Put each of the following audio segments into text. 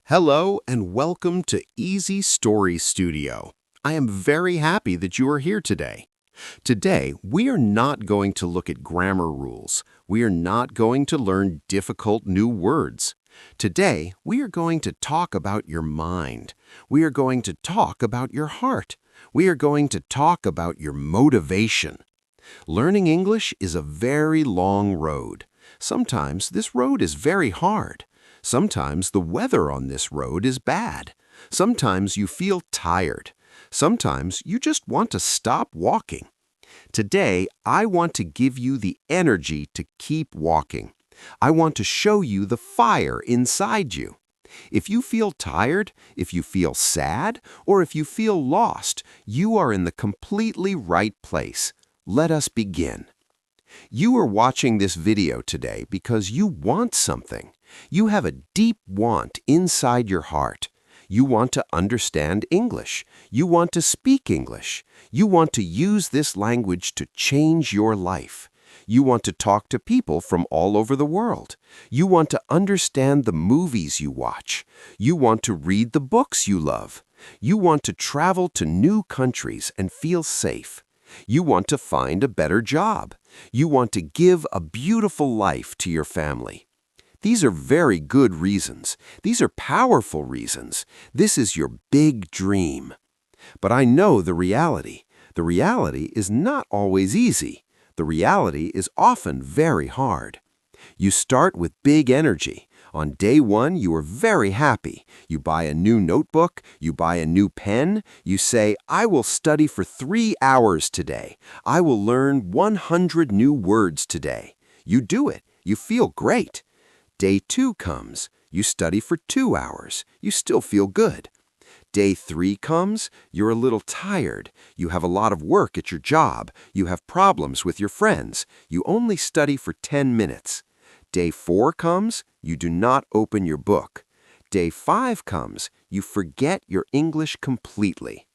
Hello and welcome to Easy Story Studio. I am very happy that you are here today. Today, we are not going to look at grammar rules. We are not going to learn difficult new words. Today, we are going to talk about your mind. We are going to talk about your heart. We are going to talk about your motivation. Learning English is a very long road. Sometimes this road is very hard. Sometimes the weather on this road is bad. Sometimes you feel tired. Sometimes you just want to stop walking. Today, I want to give you the energy to keep walking. I want to show you the fire inside you. If you feel tired, if you feel sad, or if you feel lost, you are in the completely right place. Let us begin. You are watching this video today because you want something. You have a deep want inside your heart. You want to understand English. You want to speak English. You want to use this language to change your life. You want to talk to people from all over the world. You want to understand the movies you watch. You want to read the books you love. You want to travel to new countries and feel safe. You want to find a better job. You want to give a beautiful life to your family. These are very good reasons. These are powerful reasons. This is your big dream. But I know the reality. The reality is not always easy. The reality is often very hard. You start with big energy. On day one, you are very happy. You buy a new notebook, you buy a new pen, you say, I will study for 3 hours today. I will learn 100 new words today. You do it. You feel great. Day 2 comes. You study for 2 hours. You still feel good. Day 3 comes. You're a little tired. You have a lot of work at your job. You have problems with your friends. You only study for 10 minutes. Day 4 comes, you do not open your book. Day 5 comes, you forget your English completely.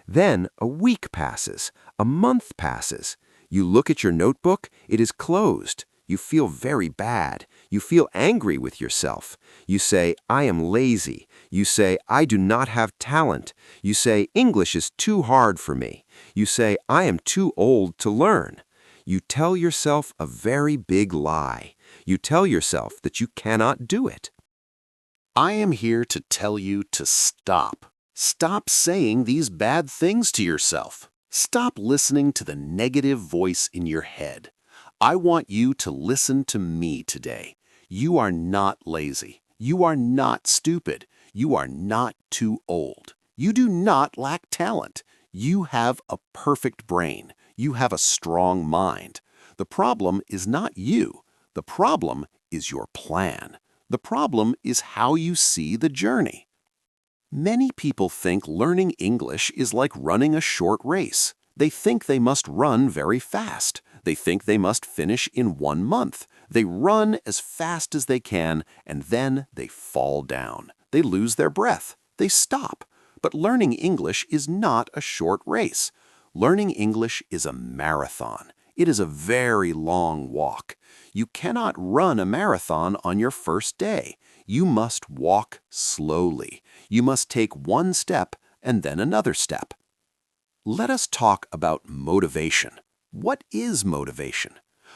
Then a week passes, a month passes. You look at your notebook, it is closed. You feel very bad. You feel angry with yourself. You say, I am lazy. You say, I do not have talent. You say, English is too hard for me. You say, I am too old to learn. You tell yourself a very big lie. You tell yourself that you cannot do it. I am here to tell you to stop. Stop saying these bad things to yourself. Stop listening to the negative voice in your head. I want you to listen to me today. You are not lazy. You are not stupid. You are not too old. You do not lack talent. You have a perfect brain. You have a strong mind. The problem is not you. The problem is your plan. The problem is how you see the journey. Many people think learning English is like running a short race. They think they must run very fast. They think they must finish in 1 month. They run as fast as they can, and then they fall down. They lose their breath. They stop. But learning English is not a short race. Learning English is a marathon. It is a very long walk. You cannot run a marathon on your first day. You must walk slowly. You must take one step and then another step. Let us talk about motivation. What is motivation?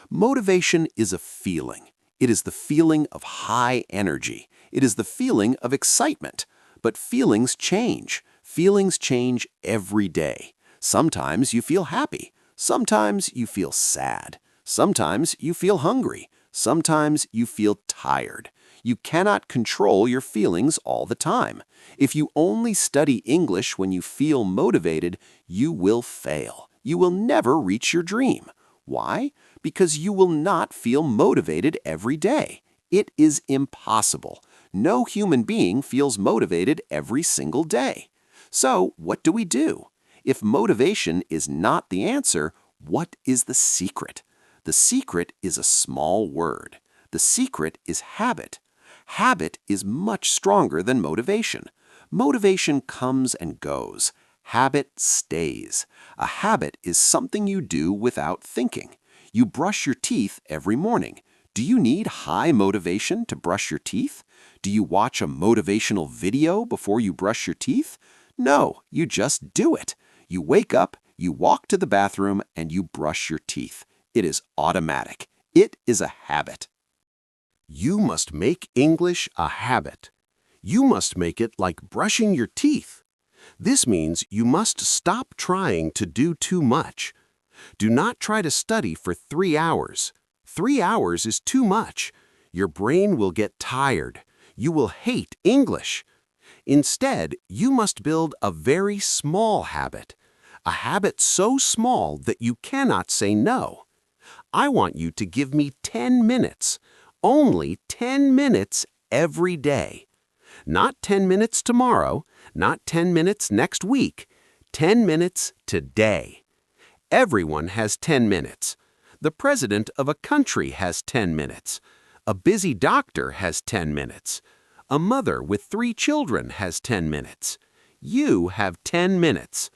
Motivation is a feeling. It is the feeling of high energy. It is the feeling of excitement. But feelings change. Feelings change every day. Sometimes you feel happy. Sometimes you feel sad. Sometimes you feel hungry. Sometimes you feel tired. You cannot control your feelings all the time. If you only study English when you feel motivated, you will fail. You will never reach your dream. Why? Because you will not feel motivated every day. It is impossible. No human being feels motivated every single day. So, what do? If motivation is not the answer, what is the secret? The secret is a small word. The secret is habit. Habit is much stronger than motivation. Motivation comes and goes. Habit stays. A habit is something you do without thinking. You brush your teeth every morning. Do you need high motivation to brush your teeth? Do you watch a motivational video before you brush your teeth? No, you just do it. You wake up, you walk to the bathroom, and you brush your teeth. It is automatic. It is a habit. You must make English a habit. You must make it like brushing your teeth. This means you must stop trying to do too much. Do not try to study for 3 hours. 3 hours is too much. Your brain will get tired. You will hate English. Instead, you must build a very small habit. A habit so small that you cannot say no. I want you to give me 10 minutes. Only 10 minutes every day. Not 10 minutes tomorrow, not 10 minutes next week. 10 minutes today. Everyone has 10 minutes. The president of a country has 10 minutes. A busy doctor has 10 minutes. A mother with 3 children has 10 minutes. You have 10 minutes.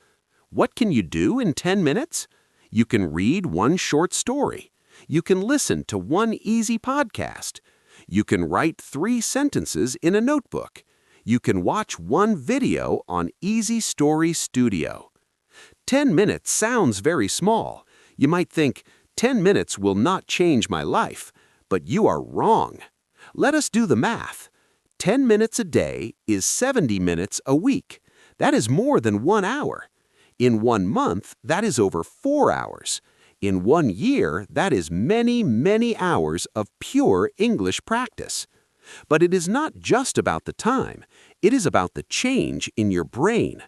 What can you do in 10 minutes? You can read one short story. You can listen to one easy podcast. You can write 3 sentences in a notebook. You can watch one video on Easy Story Studio. 10 minutes sounds very small. You might think, 10 minutes will not change my life. But you are wrong. Let us do the math. 10 minutes a day is 70 minutes a week. That is more than 1 hour. In 1 month, that is over 4 hours. In 1 year, that is many, many hours of pure English practice. But it is not just about the time. It is about the change in your brain.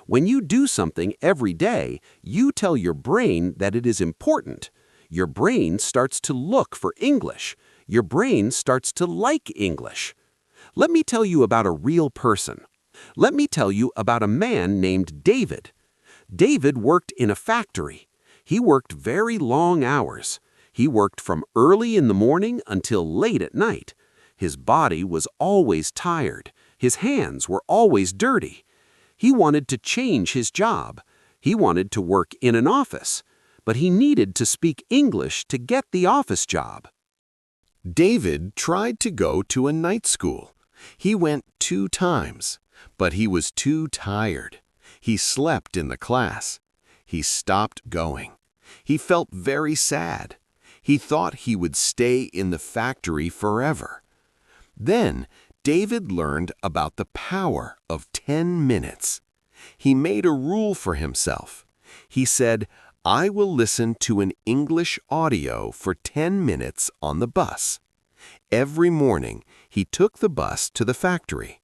When you do something every day, you tell your brain that it is important. Your brain starts to look for English. Your brain starts to like English. Let me tell you about a real person. Let me tell you about a man named David. David worked in a factory. He worked very long hours. He worked from early in the morning until late at night. His body was always tired. His hands were always dirty. He wanted to change his job. He wanted to work in an office. But he needed to speak English to get the office job. David tried to go to a night school. He went 2 times, but he was too tired. He slept in the class. He stopped going. He felt very sad. He thought he would stay in the factory forever. Then David learned about the power of 10 minutes. He made a rule for himself. He said, I will listen to an English audio for 10 minutes on the bus. Every morning, he took the bus to the factory.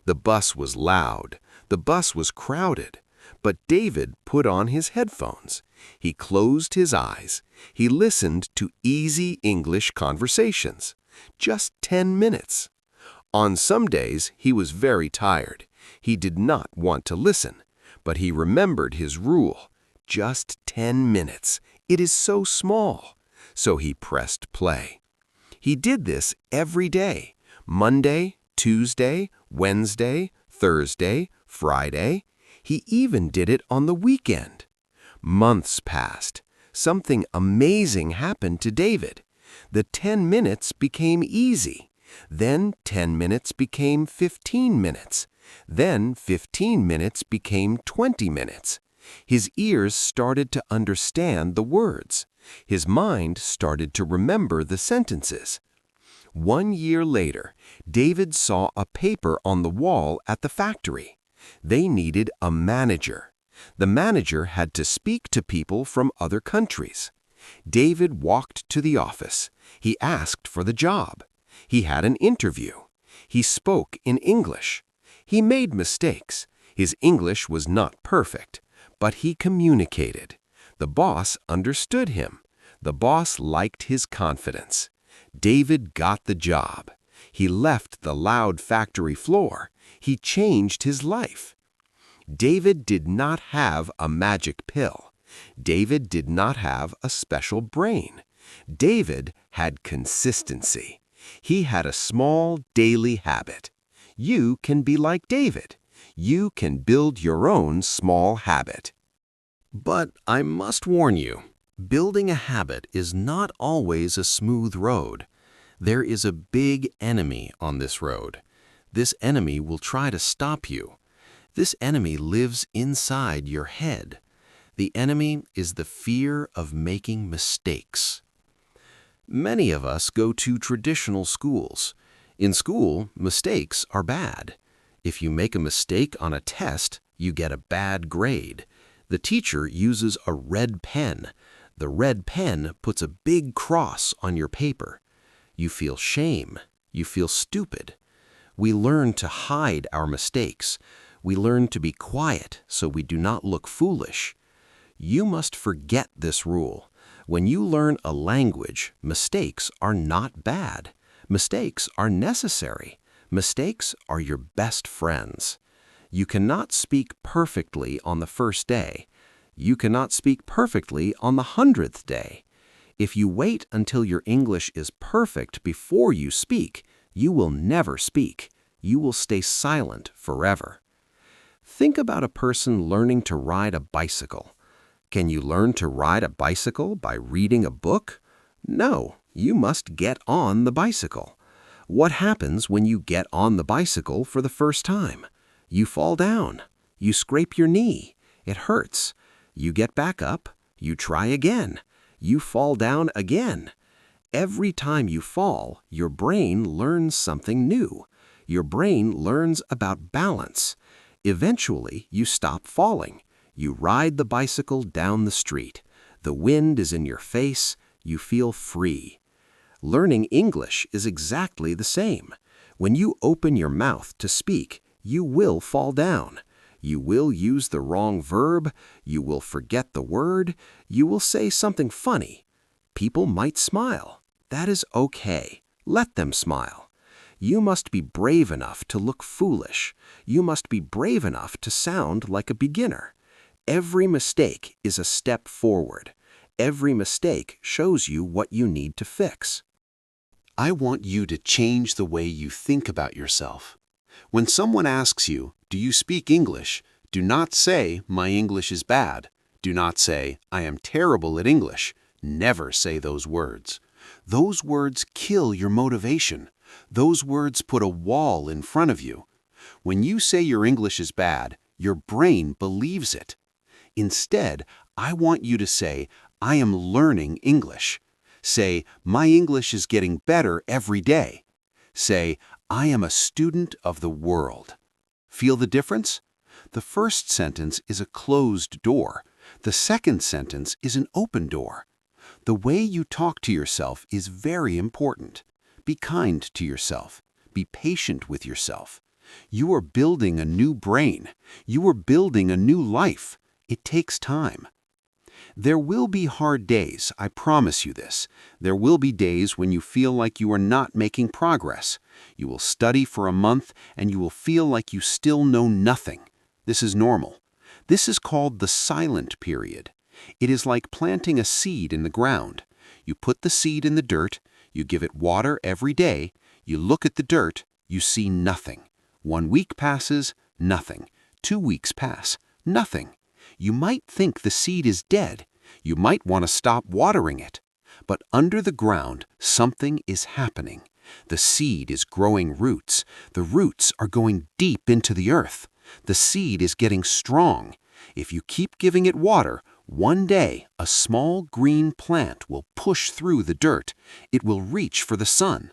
The bus was loud. The bus was crowded. But David put on his headphones. He closed his eyes. He listened to easy English conversations. Just 10 minutes. On some days, he was very tired. He did not want to listen. But he remembered his rule. Just 10 minutes. It is so small. So he pressed play. He did this every day. Monday, Tuesday, Wednesday, Thursday, Friday. He even did it on the weekend. Months passed. Something amazing happened to David. The 10 minutes became easy. Then 10 minutes became 15 minutes. Then 15 minutes became 20 minutes. His ears started to understand the words. His mind started to remember the sentences. 1 year later, David saw a paper on the wall at the factory. They needed a manager. The manager had to speak to people from other countries. David walked to the office. He asked for the job. He had an interview. He spoke in English. He made mistakes. His English was not perfect, but he communicated. The boss understood him. The boss liked his confidence. David got the job. He left the loud factory floor. He changed his life. David did not have a magic pill. David did not have a special brain. David had consistency. He had a small daily habit. You can be like David. You can build your own small habit. But I must warn you, building a habit is not always a smooth road. There is a big enemy on this road. This enemy will try to stop you. This enemy lives inside your head. The enemy is the fear of making mistakes. Many of us go to traditional schools. In school, mistakes are bad. If you make a mistake on a test, you get a bad grade. The teacher uses a red pen. The red pen puts a big cross on your paper. You feel shame. You feel stupid. We learn to hide our mistakes. We learn to be quiet so we do not look foolish. You must forget this rule. When you learn a language, mistakes are not bad. Mistakes are necessary. Mistakes are your best friends. You cannot speak perfectly on the first day. You cannot speak perfectly on the 100th day. If you wait until your English is perfect before you speak, you will never speak. You will stay silent forever. Think about a person learning to ride a bicycle. Can you learn to ride a bicycle by reading a book? No, you must get on the bicycle. What happens when you get on the bicycle for the first time? You fall down. You scrape your knee. It hurts. You get back up. You try again. You fall down again. Every time you fall, your brain learns something new. Your brain learns about balance. Eventually, you stop falling. You ride the bicycle down the street. The wind is in your face. You feel free. Learning English is exactly the same. When you open your mouth to speak, you will fall down. You will use the wrong verb. You will forget the word. You will say something funny. People might smile. That is okay. Let them smile. You must be brave enough to look foolish. You must be brave enough to sound like a beginner. Every mistake is a step forward. Every mistake shows you what you need to fix. I want you to change the way you think about yourself. When someone asks you, "Do you speak English?" do not say, "My English is bad." Do not say, "I am terrible at English." Never say those words. Those words kill your motivation. Those words put a wall in front of you. When you say your English is bad, your brain believes it. Instead, I want you to say, "I am learning English." Say, "My English is getting better every day." Say, "I am a student of the world." Feel the difference? The first sentence is a closed door. The second sentence is an open door. The way you talk to yourself is very important. Be kind to yourself. Be patient with yourself. You are building a new brain. You are building a new life. It takes time. There will be hard days, I promise you this. There will be days when you feel like you are not making progress. You will study for a month and you will feel like you still know nothing. This is normal. This is called the silent period. It is like planting a seed in the ground. You put the seed in the dirt, you give it water every day, you look at the dirt, you see nothing. 1 week passes, nothing. 2 weeks pass, nothing. You might think the seed is dead. You might want to stop watering it. But under the ground, something is happening. The seed is growing roots. The roots are going deep into the earth. The seed is getting strong. If you keep giving it water, one day a small green plant will push through the dirt. It will reach for the sun.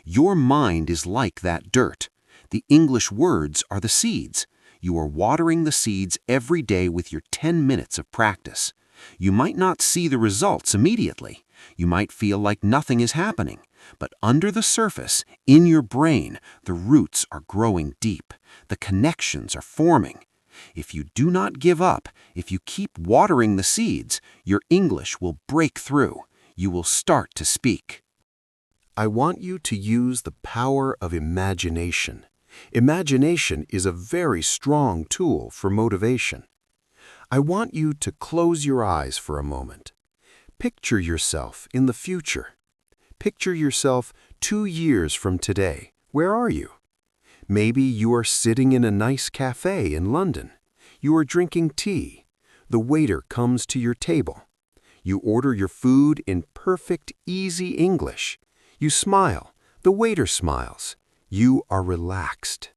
Your mind is like that dirt. The English words are the seeds. You are watering the seeds every day with your 10 minutes of practice. You might not see the results immediately. You might feel like nothing is happening. But under the surface, in your brain, the roots are growing deep. The connections are forming. If you do not give up, if you keep watering the seeds, your English will break through. You will start to speak. I want you to use the power of imagination. Imagination is a very strong tool for motivation. I want you to close your eyes for a moment. Picture yourself in the future. Picture yourself 2 years from today. Where are you? Maybe you are sitting in a nice cafe in London. You are drinking tea. The waiter comes to your table. You order your food in perfect, easy English. You smile. The waiter smiles. You are relaxed.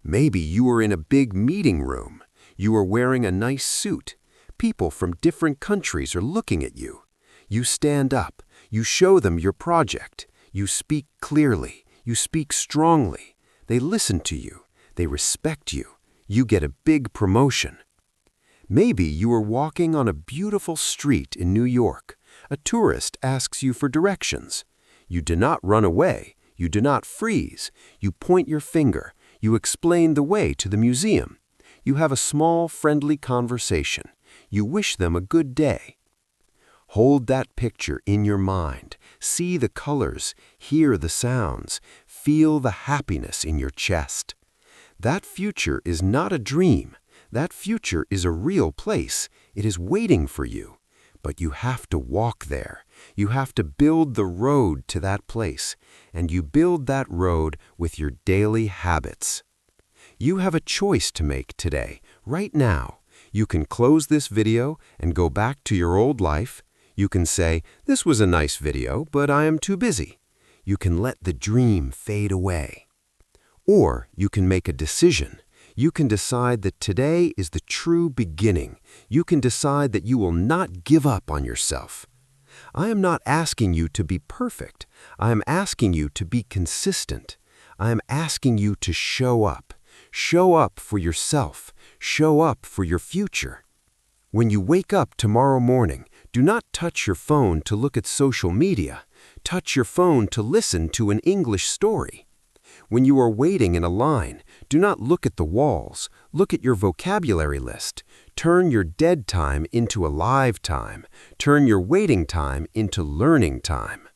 Maybe you are in a big meeting room. You are wearing a nice suit. People from different countries are looking at you. You stand up. You show them your project. You speak clearly. You speak strongly. They listen to you. They respect you. You get a big promotion. Maybe you are walking on a beautiful street in New York. A tourist asks you for directions. You do not run away. You do not freeze. You point your finger. You explain the way to the museum. You have a small, friendly conversation. You wish them a good day. Hold that picture in your mind. See the colors, hear the sounds, feel the happiness in your chest. That future is not a dream. That future is a real place. It is waiting for you. But you have to walk there. You have to build the road to that place. And you build that road with your daily habits. You have a choice to make today, right now. You can close this video and go back to your old life. You can say, "This was a nice video, but I am too busy." You can let the dream fade away. Or you can make a decision. You can decide that today is the true beginning. You can decide that you will not give up on yourself. I am not asking you to be perfect. I am asking you to be consistent. I am asking you to show up. Show up for yourself. Show up for your future. When you wake up tomorrow morning, do not touch your phone to look at social media. Touch your phone to listen to an English story. When you are waiting in a line, do not look at the walls. Look at your vocabulary list. Turn your dead time into a live time. Turn your waiting time into learning time.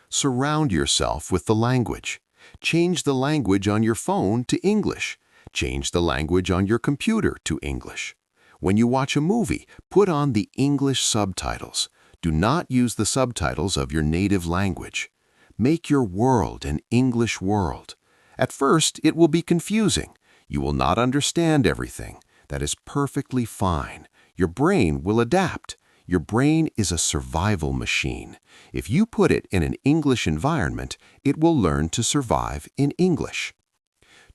Surround yourself with the language. Change the language on your phone to English. Change the language on your computer to English. When you watch a movie, put on the English subtitles. Do not use the subtitles of your native language. Make your world an English world. At first, it will be confusing. You will not understand everything. That is perfectly fine. Your brain will adapt. Your brain is a survival machine. If you put it in an English environment, it will learn to survive in English.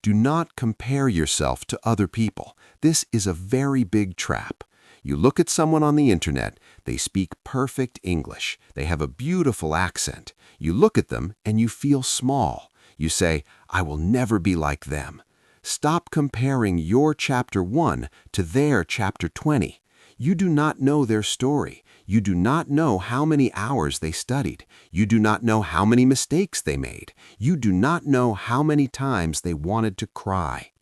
Do not compare yourself to other people. This is a very big trap. You look at someone on the internet, they speak perfect English. They have a beautiful accent. You look at them and you feel small. You say, "I will never be like them." Stop comparing your chapter 1 to their chapter 20. You do not know their story. You do not know how many hours they studied. You do not know how many mistakes they made. You do not know how many times they wanted to cry.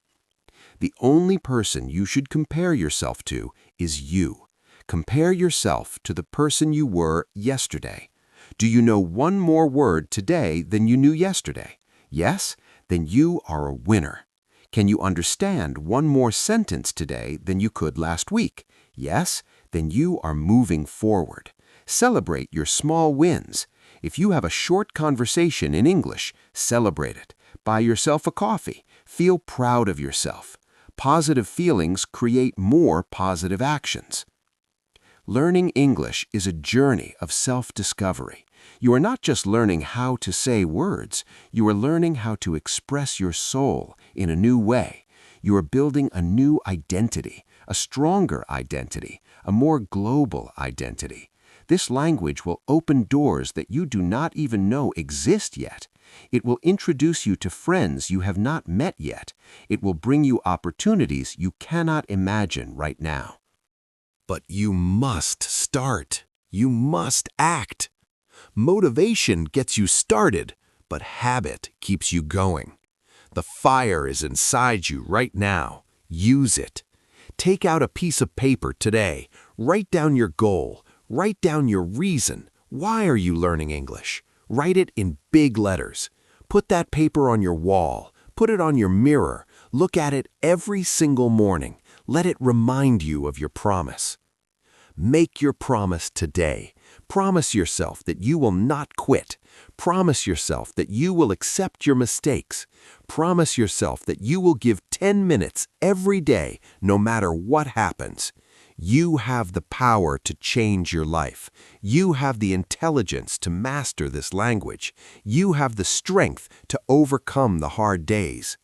The only person you should compare yourself to is you. Compare yourself to the person you were yesterday. Do you know one more word today than you knew yesterday? Yes? Then you are a winner. Can you understand one more sentence today than you could last week? Yes? Then you are moving forward. Celebrate your small wins. If you have a short conversation in English, celebrate it. Buy yourself a coffee. Feel proud of yourself. Positive feelings create more positive actions. Learning English is a journey of self-discovery. You are not just learning how to say words, you are learning how to express your soul in a new way. You are building a new identity, a stronger identity, a more global identity. This language will open doors that you do not even know exist yet. It will introduce you to friends you have not met yet. It will bring you opportunities you cannot imagine right now. But you must start. You must act. Motivation gets you started, but habit keeps you going. The fire is inside you right now. Use it. Take out a piece of paper today. Write down your goal. Write down your reason. Why are you learning English? Write it in big letters. Put that paper on your wall. Put it on your mirror. Look at it every single morning. Let it remind you of your promise. Make your promise today. Promise yourself that you will not quit. Promise yourself that you will accept your mistakes. Promise yourself that you will give 10 minutes every day, no matter what happens. You have the power to change your life. You have the intelligence to master this language. You have the strength to overcome the hard days.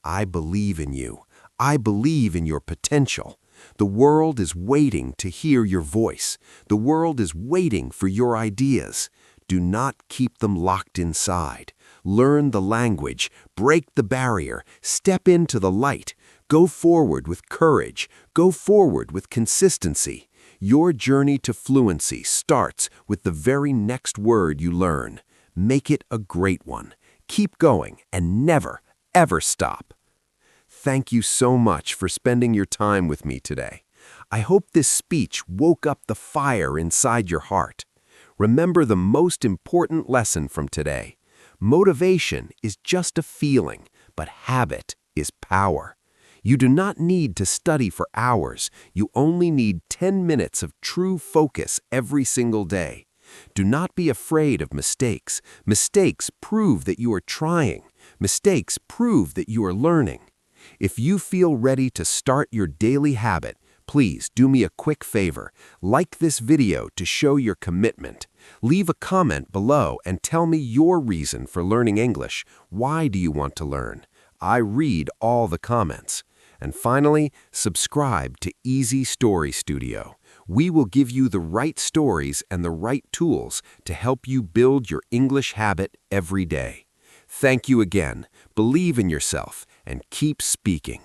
I believe in you. I believe in your potential. The world is waiting to hear your voice. The world is waiting for your ideas. Do not keep them locked inside. Learn the language, break the barrier, step into the light. Go forward with courage. Go forward with consistency. Your journey to fluency starts with the very next word you learn. Make it a great one. Keep going and never, ever stop. Thank you so much for spending your time with me today. I hope this speech woke up the fire inside your heart. Remember the most important lesson from today. Motivation is just a feeling, but habit is power. You do not need to study for hours. You only need 10 minutes of true focus every single day. Do not be afraid of mistakes. Mistakes prove that you are trying. Mistakes prove that you are learning. If you feel ready to start your daily habit, please do me a quick favor. Like this video to show your commitment. Leave a comment below and tell me your reason for learning English. Why do you want to learn? I read all the comments. And finally, subscribe to Easy Story Studio. We will give you the right stories and the right tools to help you build your English habit every day. Thank you again. Believe in yourself and keep speaking.